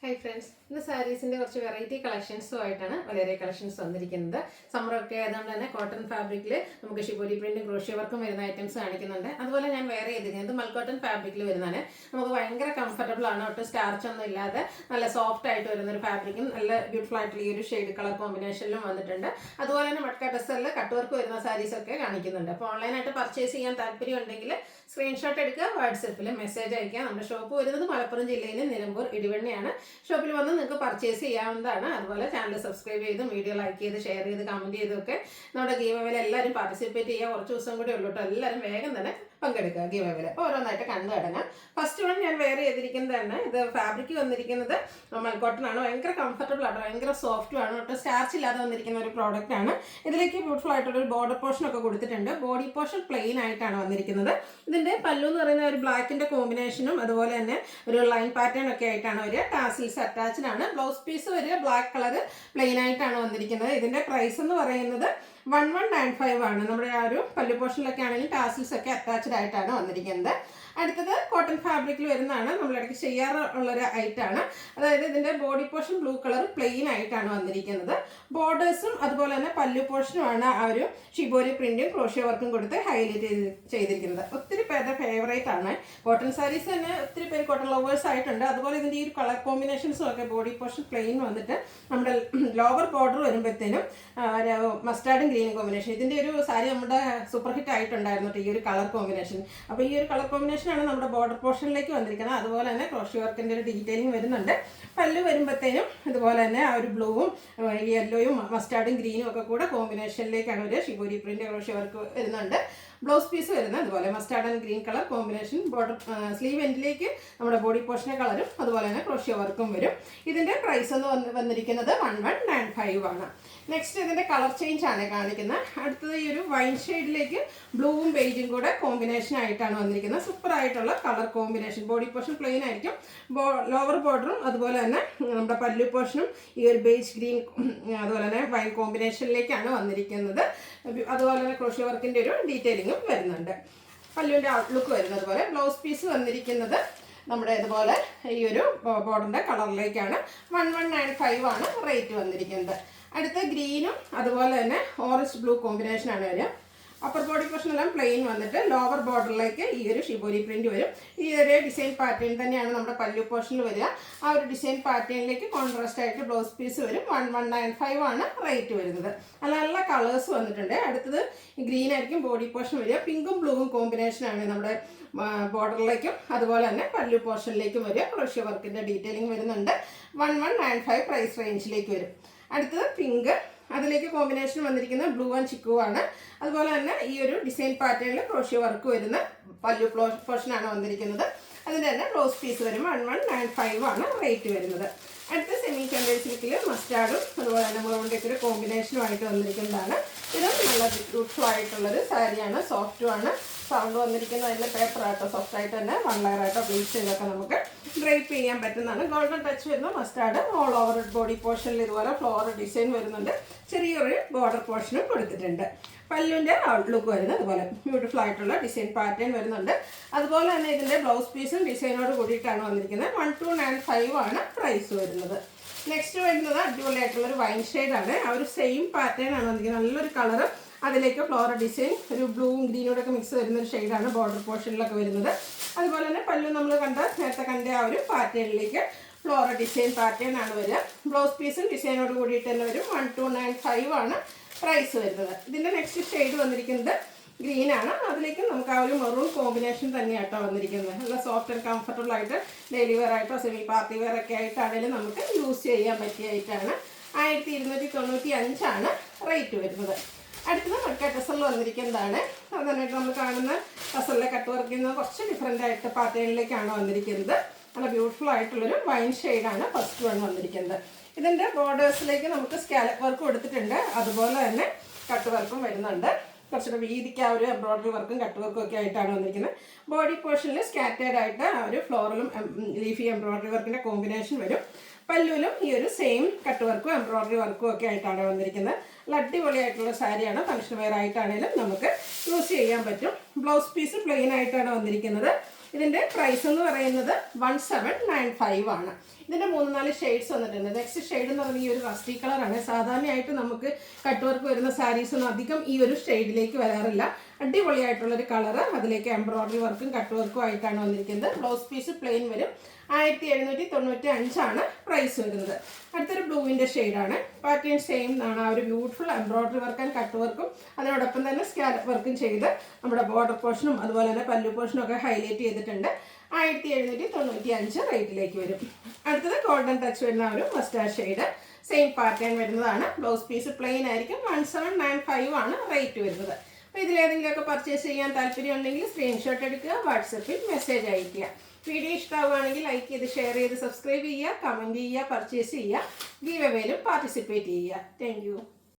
Hi friends, ഇന്ന് സാരീസിൻ്റെ കുറച്ച് variety കളക്ഷൻസുമായിട്ടാണ് വളരെ കളക്ഷൻസ് വന്നിരിക്കുന്നത്. സമ്മറൊക്കെ ആയതുകൊണ്ട് തന്നെ കോട്ടൺ ഫാബ്രിക്കിൽ നമുക്ക് ഷിബോരി പ്രിന്റും ക്രോഷ്യ വർക്കും വരുന്ന ഐറ്റംസ് കാണിക്കുന്നുണ്ട്. അതുപോലെ ഞാൻ വേറെ ചെയ്തിരിക്കുന്നത് മൽക്കോട്ടൺ ഫാബ്രിക്കിൽ വരുന്നതാണ്. നമുക്ക് ഭയങ്കര കംഫർട്ടബിൾ ആണ്, ഒട്ടും സ്റ്റാർച്ച് ഒന്നും ഇല്ലാതെ നല്ല സോഫ്റ്റ് ആയിട്ട് വരുന്ന ഒരു ഫാബ്രിക്കും നല്ല ബ്യൂട്ടിഫുൾ ആയിട്ടുള്ള ഈ ഒരു ഷെയ്ഡ് കളർ കോമ്പിനേഷനിലും വന്നിട്ടുണ്ട്. അതുപോലെ തന്നെ മട്ക ടെസറിൽ കട്ട് വർക്ക് വരുന്ന സാരീസൊക്കെ കാണിക്കുന്നുണ്ട്. അപ്പോൾ ഓൺലൈനായിട്ട് പർച്ചേസ് ചെയ്യാൻ താല്പര്യം ഉണ്ടെങ്കിൽ സ്ക്രീൻഷോട്ട് എടുക്കുക, വാട്സപ്പിൽ മെസ്സേജ് അയക്കുക. നമ്മുടെ ഷോപ്പ് വരുന്നത് മലപ്പുറം ജില്ലയിലെ നിലമ്പൂർ ഇടിവണ്ണയാണ്. ഷോപ്പിൽ വന്ന് നിങ്ങൾക്ക് പർച്ചേസ് ചെയ്യാവുന്നതാണ്. അതുപോലെ ചാനൽ സബ്സ്ക്രൈബ് ചെയ്തും വീഡിയോ ലൈക്ക് ചെയ്ത് ഷെയർ ചെയ്ത് കമൻറ്റ് ചെയ്തൊക്കെ നമ്മുടെ ഗീവ് അവേയിൽ എല്ലാവരും പാർട്ടിസിപ്പേറ്റ് ചെയ്യുക. കുറച്ച് ദിവസം കൂടി ഉള്ളൂ കേട്ടോ. എല്ലാവരും വേഗം തന്നെ പങ്കെടുക്കുക ഗീവ് അവേയിൽ. അപ്പോൾ ഓരോന്നായിട്ട് കണ്ടു തുടങ്ങാം. ഫസ്റ്റ് വൺ ഞാൻ വെയർ ചെയ്തിരിക്കുന്നത് തന്നെ ഇത് ഫാബ്രിക് വന്നിരിക്കുന്നത് മൽക്കോട്ടൺ ആണ്. ഭയങ്കര കംഫർട്ടബിൾ ആണ്, ഭയങ്കര സോഫ്റ്റും ആണ്, ഒട്ടും സ്റ്റാർച്ച് ഇല്ലാതെ വന്നിരിക്കുന്ന ഒരു പ്രോഡക്റ്റ് ആണ്. ഇതിലേക്ക് ബ്യൂട്ടിഫുൾ ആയിട്ടുള്ള ഒരു ബോർഡർ പോർഷൻ ഒക്കെ കൊടുത്തിട്ടുണ്ട്. ബോഡി പോർഷൻ പ്ലെയിൻ ആയിട്ടാണ് വന്നിരിക്കുന്നത്. ഇതിന്റെ പല്ലു എന്ന് പറയുന്ന ഒരു ബ്ലാക്കിന്റെ കോമ്പിനേഷനും അതുപോലെ തന്നെ ഒരു ലൈൻ പാറ്റേൺ ഒക്കെ ആയിട്ടാണ് വരിക. ടാസിൽസ് അറ്റാച്ച്ഡ് ആണ്. ബ്ലൗസ് പീസ് വരിക ബ്ലാക്ക് കളർ പ്ലെയിൻ ആയിട്ടാണ് വന്നിരിക്കുന്നത്. ഇതിന്റെ പ്രൈസ് എന്ന് പറയുന്നത് 1195 ആണ്. നമ്മുടെ ആ ഒരു പല്ലു പോർഷനിലൊക്കെ ആണെങ്കിൽ ടാസിൽസ് ഒക്കെ അറ്റാച്ച്ഡ് ആയിട്ടാണ് വന്നിരിക്കുന്നത്. അടുത്തത് കോട്ടൺ ഫാബ്രിക്കിൽ വരുന്നതാണ്. നമ്മളിടയ്ക്ക് ചെയ്യാറുള്ളൊരു ഐറ്റാണ്. അതായത് ഇതിൻ്റെ body portion blue colour plain ആയിട്ടാണ് വന്നിരിക്കുന്നത്. ബോർഡേഴ്സും അതുപോലെ തന്നെ പല്ലു പോർഷനുമാണ് ആ ഒരു ഷിബോരി പ്രിന്റും ക്രോഷ്യ വർക്കും കൊടുത്ത് ഹൈലൈറ്റ് ചെയ്തിരിക്കുന്നത്. ഒത്തിരി പേരുടെ ഫേവറേറ്റ് ആണ്. കോട്ടൺ സാരീസ് തന്നെ ഒത്തിരി പേര് കോട്ടൺ ലവേഴ്സ് ആയിട്ടുണ്ട്. അതുപോലെ ഇതിൻ്റെ ഈ ഒരു കളർ കോമ്പിനേഷൻസും ഒക്കെ ബോഡി പോർഷൻ പ്ലെയിൻ വന്നിട്ട് നമ്മുടെ ലോവർ ബോർഡർ വരുമ്പോഴത്തേനും മസ്റ്റാർഡും ഗ്രീൻ കോമ്പിനേഷൻ. ഇതിൻ്റെ ഒരു സാരി നമ്മുടെ സൂപ്പർ ഹിറ്റ് ആയിട്ടുണ്ടായിരുന്നു ഈ ഒരു കളർ കോമ്പിനേഷൻ. അപ്പോൾ ഈ ഒരു കളർ കോമ്പിനേഷൻ ആണ് നമ്മുടെ ബോർഡർ പോർഷനിലേക്ക് വന്നിരിക്കുന്നത്. അതുപോലെ തന്നെ ക്രോഷ്യ വർക്കിന്റെ ഒരു ഡീറ്റെയിലിംഗ് വരുന്നുണ്ട്. പല്ലു വരുമ്പോഴത്തേനും ഇതുപോലെ തന്നെ ആ ഒരു ബ്ലൂവും യെല്ലോയും മസ്റ്റാർഡും ഗ്രീനും ഒക്കെ കൂടെ കോമ്പിനേഷനിലേക്കാണ് ഒരു ഷിബോരി പ്രിന്റ് ക്രോഷ്യ വർക്ക് വരുന്നുണ്ട്. ബ്ലൗസ് പീസ് വരുന്നത് അതുപോലെ mustard and green colour combination. Border sleeve എൻഡിലേക്ക് നമ്മുടെ ബോഡി പോർഷൻ്റെ കളറും അതുപോലെ തന്നെ ക്രോഷ്യ വർക്കും വരും. ഇതിന്റെ പ്രൈസ് എന്ന് വന്നിരിക്കുന്നത് 1195 ആണ്. നെക്സ്റ്റ് ഇതിന്റെ കളർ ചേഞ്ച് ആണ് കാണിക്കുന്നത്. അടുത്തത് ഈ ഒരു വൈൻ ഷെയ്ഡിലേക്ക് ബ്ലൂവും ബേജും കൂടെ കോമ്പിനേഷൻ ആയിട്ടാണ് വന്നിരിക്കുന്നത്. സൂപ്പർ ആയിട്ടുള്ള colour combination. Body portion plain ആയിരിക്കും. ലോവർ ബോർഡറും അതുപോലെ തന്നെ നമ്മുടെ പല്ലു പോർഷനും ഈ ഒരു ബേജ് ഗ്രീൻ അതുപോലെ തന്നെ വൈൻ കോമ്പിനേഷനിലേക്കാണ് വന്നിരിക്കുന്നത്. അതുപോലെ തന്നെ ക്രോഷ്യ വർക്കിന്റെ ഒരു ഡീറ്റെയിലിംഗും വരുന്നുണ്ട്. പല്ലുവിന്റെ ഔട്ട്ലുക്ക് വരുന്നത് പോലെ. ബ്ലൗസ് പീസ് വന്നിരിക്കുന്നത് നമ്മുടെ ഇതുപോലെ ഈ ഒരു ബോർഡറിന്റെ കളറിലേക്കാണ്. 1195 ആണ് റേറ്റ് വന്നിരിക്കുന്നത്. അടുത്ത ഗ്രീനും അതുപോലെ തന്നെ ഓറഞ്ച് ബ്ലൂ കോമ്പിനേഷനാണ് വരിക. അപ്പർ ബോഡി പോർഷനെല്ലാം പ്ലെയിൻ വന്നിട്ട് ലോവർ ബോർഡറിലേക്ക് ഈ ഒരു ഷിബോരി പ്രിന്റ് വരും. ഈ ഒരു ഡിസൈൻ പാറ്റേൺ തന്നെയാണ് നമ്മുടെ പല്ലു പോർഷനിൽ വരിക. ആ ഒരു ഡിസൈൻ പാറ്റേണിലേക്ക് കോൺട്രാസ്റ്റ് ആയിട്ട് ബ്ലൗസ് പീസ് വരും. 1195 ആണ് റേറ്റ് വരുന്നത്. നല്ല നല്ല കളേഴ്സ് വന്നിട്ടുണ്ട്. അടുത്തത് ഗ്രീൻ ആയിരിക്കും ബോഡി പോർഷൻ വരിക. പിങ്കും ബ്ലൂവും കോമ്പിനേഷനാണ് നമ്മുടെ ബോർഡറിലേക്കും അതുപോലെ തന്നെ പല്ലു പോർഷനിലേക്കും വരിക. ക്രോഷ്യ വർക്കിന്റെ ഡീറ്റെയിലിംഗ് വരുന്നുണ്ട്. 1195 പ്രൈസ് റേഞ്ചിലേക്ക് വരും. അടുത്തത് പിങ്ക്, അതിലേക്ക് കോമ്പിനേഷൻ വന്നിരിക്കുന്നത് ബ്ലൂ ആൻഡ് ചിക്കു ആണ്. അതുപോലെ തന്നെ ഈ ഒരു ഡിസൈൻ പാറ്റേണിൽ ക്രോഷ്യ വർക്ക് വരുന്ന പല്ലു പോർഷനാണ് വന്നിരിക്കുന്നത്. അതിൻ്റെ തന്നെ ബ്ലൗസ് പീസ് വരും. 1195 ആണ് റേറ്റ് വരുന്നത്. അടുത്ത സെമി കണ്ടൽ സിൽക്കിൽ മസ്റ്റാർഡും അതുപോലെ തന്നെ മുളകൊണ്ടൊക്കെ ഒരു കോമ്പിനേഷനുമായിട്ട് വന്നിരിക്കുന്നതാണ്. ഇത് നല്ല ബ്യൂട്ടിഫുൾ ആയിട്ടുള്ളൊരു സാരിയാണ്. സോഫ്റ്റുമാണ്. സൗണ്ട് വന്നിരിക്കുന്നത് അതിൻ്റെ പേപ്പർ ആയിട്ടോ സോഫ്റ്റ് ആയിട്ട് തന്നെ 1 ലെയർ ആയിട്ടോ ബ്ലീച്ച് ചെയ്തൊക്കെ നമുക്ക് ഡ്രൈപ്പ് ചെയ്യാൻ പറ്റുന്നതാണ്. ഗോൾഡൻ ടച്ച് വരുന്ന മസ്റ്റാർഡ്. ഓൾ ഓവർ ബോഡി പോർഷനിൽ ഇതുപോലെ ഫ്ലോറൽ ഡിസൈൻ വരുന്നുണ്ട്. ചെറിയൊരു ബോർഡർ പോർഷനും കൊടുത്തിട്ടുണ്ട്. പല്ലുവിൻ്റെ ഔട്ട്ലുക്ക് വരുന്നത് അതുപോലെ ബ്യൂട്ടിഫുൾ ആയിട്ടുള്ള ഡിസൈൻ പാറ്റേൺ വരുന്നുണ്ട്. അതുപോലെ തന്നെ ഇതിൻ്റെ ബ്ലൗസ് പീസും ഡിസൈനോട് കൂടിയിട്ടാണ് വന്നിരിക്കുന്നത്. 1295 ആണ് പ്രൈസ് വരുന്നത്. നെക്സ്റ്റ് വരുന്നത് അടിപൊളിയായിട്ടുള്ളൊരു വൈൻ ഷെയ്ഡാണ്. ആ ഒരു സെയിം പാറ്റേൺ ആണ് വന്നിരിക്കുന്നത്. നല്ലൊരു കളറ്. അതിലേക്ക് ഫ്ലോറൽ ഡിസൈൻ ഒരു ബ്ലൂവും ഗ്രീനോടൊക്കെ മിക്സ് വരുന്നൊരു ഷെയ്ഡാണ് ബോർഡർ പോർഷനിലൊക്കെ വരുന്നത്. അതുപോലെ തന്നെ പല്ലു നമ്മൾ നേരത്തെ കണ്ട ആ ഒരു പാറ്റേണിലേക്ക് ഫ്ലോറൽ ഡിസൈൻ പാറ്റേൺ ആണ് വരിക. ബ്ലൗസ് പീസും ഡിസൈനോട് കൂടിയിട്ട് തന്നെ വരും. 1295 ആണ് പ്രൈസ് വരുന്നത്. ഇതിൻ്റെ നെക്സ്റ്റ് ഷെയ്ഡ് വന്നിരിക്കുന്നത് ഗ്രീൻ ആണ്. അതിലേക്ക് നമുക്ക് ആ ഒരു മെറൂൺ കോമ്പിനേഷൻ തന്നെയാട്ടോ വന്നിരിക്കുന്നത്. നല്ല സോഫ്റ്റ് ആൻഡ് കംഫർട്ടബിൾ ആയിട്ട് ഡെയിലി വെയർ ആയിട്ടോ സെമി പാർട്ടി വെയർ ഒക്കെ ആയിട്ടാണെങ്കിലും നമുക്ക് യൂസ് ചെയ്യാൻ പറ്റിയായിട്ടാണ്. 1295 ആണ് റേറ്റ് വരുന്നത്. അടുത്തത് മട്ക ടെസറിൽ വന്നിരിക്കുന്നതാണ്. അത് തന്നെയായിട്ട് നമ്മൾ കാണുന്ന ടെസറിലെ കട്ട് വർക്ക് ചെയ്യുന്നത് കുറച്ച് ഡിഫറെൻ്റ് ആയിട്ട് പാറ്റേണിലേക്കാണ് വന്നിരിക്കുന്നത്. നല്ല ബ്യൂട്ടിഫുൾ ആയിട്ടുള്ളൊരു വൈൻ ഷെയ്ഡാണ് ഫസ്റ്റ് വൺ വന്നിരിക്കുന്നത്. ഇതിൻ്റെ ബോർഡേഴ്സിലേക്ക് നമുക്ക് സ്കാലപ്പ് വർക്ക് കൊടുത്തിട്ടുണ്ട്. അതുപോലെ തന്നെ കട്ട് വർക്കും വരുന്നുണ്ട്. കുറച്ചുകൂടെ വീതിക്ക് ആ ഒരു എംബ്രോയ്ഡറി വർക്കും കട്ട് വർക്കും ഒക്കെ ആയിട്ടാണ് വന്നിരിക്കുന്നത്. ബോഡി പോർഷനിൽ സ്കാറ്റേർഡ് ആയിട്ട് ആ ഒരു ഫ്ലോറലും ലീഫി എംബ്രോയ്ഡറി വർക്കിൻ്റെ കോമ്പിനേഷൻ വരും. പല്ലുവിലും ഈ ഒരു സെയിം കട്ട് വർക്കും എംബ്രോയ്ഡറി വർക്കും ഒക്കെ ആയിട്ടാണ് വന്നിരിക്കുന്നത്. നല്ല അടിപൊളിയായിട്ടുള്ള സാരിയാണ്. ഫംഗ്ഷൻ വെയർ ആയിട്ടാണെങ്കിലും നമുക്ക് യൂസ് ചെയ്യാൻ പറ്റും. ബ്ലൗസ് പീസ് പ്ലെയിൻ ആയിട്ടാണ് വന്നിരിക്കുന്നത്. ഇതിൻ്റെ പ്രൈസ് എന്ന് പറയുന്നത് 1795 ആണ്. ഇതിൻ്റെ 3-4 ഷെയ്ഡ്സ് വന്നിട്ടുണ്ട്. നെക്സ്റ്റ് ഷെയ്ഡ് എന്ന് പറയുന്നത് ഈ ഒരു റസ്റ്റി കളറാണ്. സാധാരണയായിട്ട് നമുക്ക് കട്ട് വർക്ക് വരുന്ന സാരീസൊന്നും അധികം ഈ ഒരു ഷെയ്ഡിലേക്ക് വരാറില്ല. അടിപൊളിയായിട്ടുള്ളൊരു കളറ്, അതിലേക്ക് എംബ്രോയിഡറി വർക്കും കട്ട് വർക്കും ആയിട്ടാണ് വന്നിരിക്കുന്നത്. ബ്ലൗസ് പീസ് പ്ലെയിൻ വരും. 1795 പ്രൈസ് വരുന്നത്. അടുത്തൊരു ബ്ലൂവിൻ്റെ ഷെയ്ഡാണ്. പാറ്റേൺ സെയിം ആണ്. ആ ഒരു beautiful embroidery work and cut വർക്കും അതിനോടൊപ്പം തന്നെ സ്കാലപ്പ് വർക്കും ചെയ്ത് നമ്മുടെ ബോർഡർ പോർഷനും അതുപോലെ തന്നെ പല്ലു പോർഷനും ഒക്കെ ഹൈലൈറ്റ് ചെയ്തിട്ടുണ്ട്. 1795 റേറ്റിലേക്ക് വരും. അടുത്തത് ഗോൾഡൻ ടച്ച് വരുന്ന ഒരു മസ്റ്റാർഡ് ഷെയ്ഡ്. സെയിം പാറ്റേൺ വരുന്നതാണ്. ബ്ലൗസ് പീസ് പ്ലെയിൻ ആയിരിക്കും. 1795 റേറ്റ് വരുന്നത്. അപ്പോൾ ഇതിലേതെങ്കിലുമൊക്കെ പർച്ചേസ് ചെയ്യാൻ താല്പര്യം ഉണ്ടെങ്കിൽ സ്ക്രീൻഷോട്ട് എടുക്കുക, വാട്സപ്പിൽ മെസ്സേജ് അയയ്ക്കുക. വീഡിയോ ഇഷ്ടമാവുകയാണെങ്കിൽ ലൈക്ക് ചെയ്ത്, ഷെയർ ചെയ്ത്, സബ്സ്ക്രൈബ് ചെയ്യുക, കമൻറ്റ് ചെയ്യുക, പർച്ചേസ് ചെയ്യുക, ഗീവ് അവേയിലും പാർട്ടിസിപ്പേറ്റ് ചെയ്യുക. Thank you.